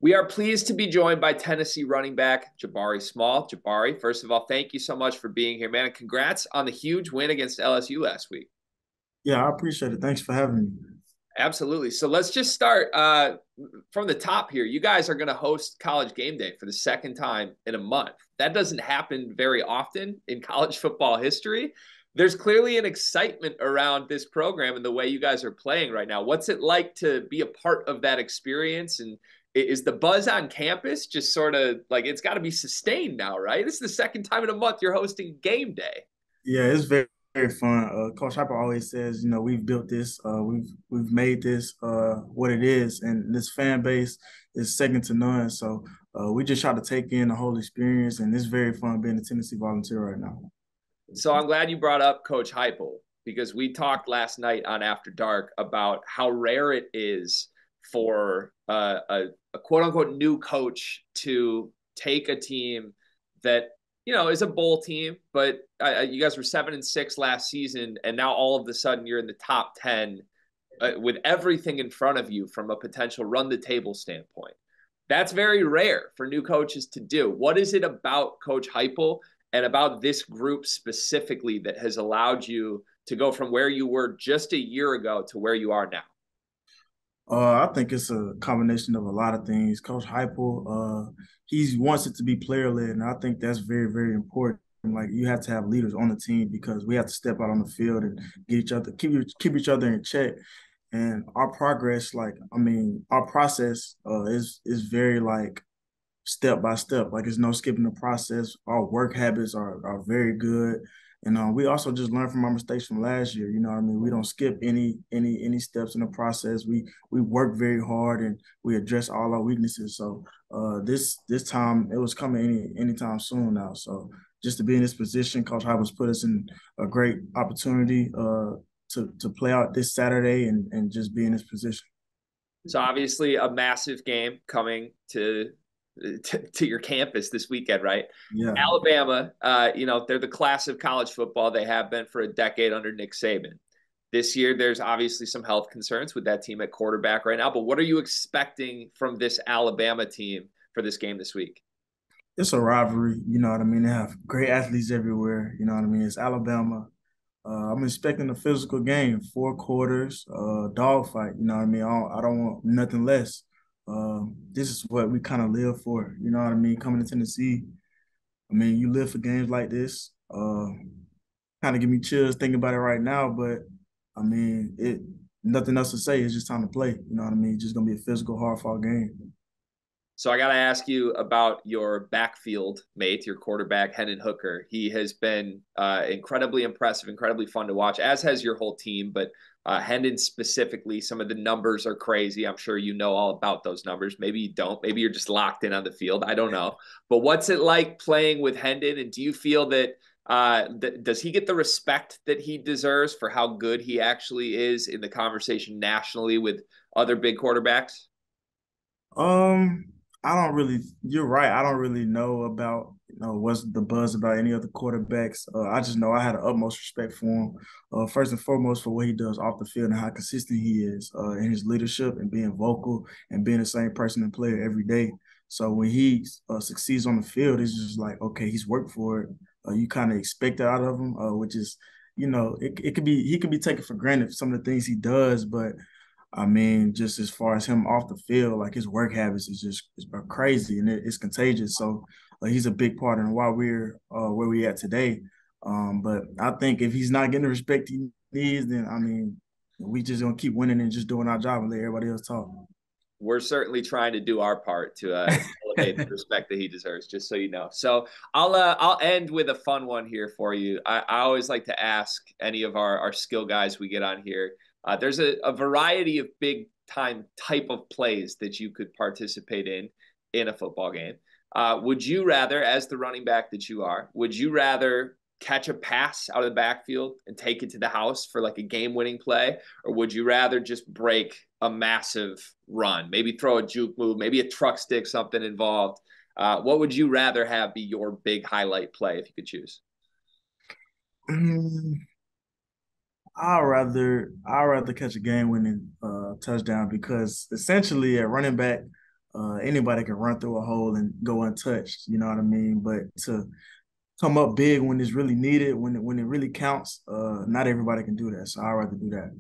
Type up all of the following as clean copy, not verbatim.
We are pleased to be joined by Tennessee running back Jabari Small. Jabari, first of all, thank you so much for being here, man. And congrats on the huge win against LSU last week. Yeah, I appreciate it. Thanks for having me. Absolutely. So let's just start from the top here. You guys are going to host College Game Day for the second time in a month. That doesn't happen very often in college football history. There's clearly an excitement around this program and the way you guys are playing right now. What's it like to be a part of that experience? And is the buzz on campus just sort of like it's got to be sustained now, right? This is the second time in a month you're hosting game day. Yeah, it's very fun. Coach Hyper always says, we've built this, we've made this what it is, and this fan base is second to none. So we just try to take in the whole experience, and it's very fun being a Tennessee Volunteer right now. So I'm glad you brought up Coach Heupel because we talked last night on After Dark about how rare it is for a quote unquote new coach to take a team that is a bowl team, but you guys were 7-6 last season, and now all of a sudden you're in the top 10 with everything in front of you from a potential run the table standpoint. That's very rare for new coaches to do. What is it about Coach Heupel and about this group specifically that has allowed you to go from where you were just a year ago to where you are now? I think it's a combination of a lot of things. Coach Heupel, he wants it to be player led, and I think that's very important. Like you have to have leaders on the team because we have to step out on the field and get each other, keep each other in check. And our progress, our process is very like step by step. Like there's no skipping the process. Our work habits are very good. And we also just learn from our mistakes from last year. You know what I mean? We don't skip any steps in the process. We work very hard and we address all our weaknesses. So this time it was coming anytime soon now. So just to be in this position, Coach Hybels put us in a great opportunity to play out this Saturday and just be in this position. So obviously a massive game coming to your campus this weekend, right? Yeah. Alabama, they're the class of college football. They have been for a decade under Nick Saban. This year, there's obviously some health concerns with that team at quarterback right now. But what are you expecting from this Alabama team for this game this week? It's a rivalry, you know what I mean? They have great athletes everywhere, you know what I mean? It's Alabama. I'm expecting a physical game, 4 quarters, dogfight, you know what I mean? I don't want nothing less. This is what we kind of live for, you know what I mean? Coming to Tennessee, I mean, you live for games like this. Kind of give me chills thinking about it right now, but I mean, it nothing else to say. It's just time to play, you know what I mean? It's just gonna be a physical, hard fought game. So I got to ask you about your backfield mate, your quarterback, Hendon Hooker. He has been incredibly impressive, incredibly fun to watch, as has your whole team. But Hendon specifically, some of the numbers are crazy. I'm sure you know all about those numbers. Maybe you don't. Maybe you're just locked in on the field. I don't know. But what's it like playing with Hendon? And do you feel that does he get the respect that he deserves for how good he actually is in the conversation nationally with other big quarterbacks? Um, I don't really. You're right. I don't really know about what's the buzz about any other quarterbacks. I just know I had the utmost respect for him. First and foremost for what he does off the field and how consistent he is in his leadership and being vocal and being the same person and player every day. So when he succeeds on the field, it's just like okay, he's worked for it. You kind of expect that out of him, which is it could be he could be taken for granted for some of the things he does, but I mean, just as far as him off the field, like his work habits is just are crazy and it's contagious. So he's a big part in why we're where we at today. But I think if he's not getting the respect he needs, then I mean, we just gonna keep winning and just doing our job and let everybody else talk. We're certainly trying to do our part to elevate the respect that he deserves. Just so you know. So I'll end with a fun one here for you. I always like to ask any of our skill guys we get on here. There's a variety of big time type of plays that you could participate in a football game. Would you rather, as the running back that you are, would you rather catch a pass out of the backfield and take it to the house for like a game-winning play, or would you rather just break a massive run, maybe throw a juke move, maybe a truck stick, something involved? What would you rather have be your big highlight play if you could choose? Mm, I'd rather catch a game winning touchdown because essentially at running back, Anybody can run through a hole and go untouched. You know what I mean? But to come up big when it's really needed, when it really counts, not everybody can do that. So I'd rather do that.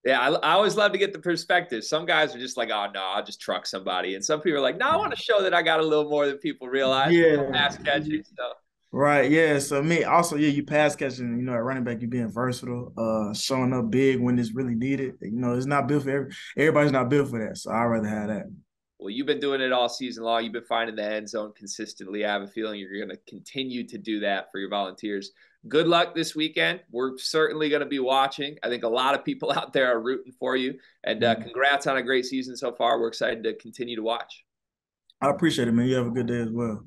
Yeah, I always love to get the perspective. Some guys are just like, oh no, I'll just truck somebody, and some people are like, no, I want to show that I got a little more than people realize. Yeah. Pass catching, so Right, yeah. So me also, yeah, you pass catching, at running back, you being versatile, showing up big when it's really needed. It's not built for everybody's not built for that. So I'd rather have that. well, you've been doing it all season long. You've been finding the end zone consistently. I have a feeling you're going to continue to do that for your Volunteers. Good luck this weekend. We're certainly going to be watching. I think a lot of people out there are rooting for you. And congrats on a great season so far. We're excited to continue to watch. I appreciate it, man. You have a good day as well.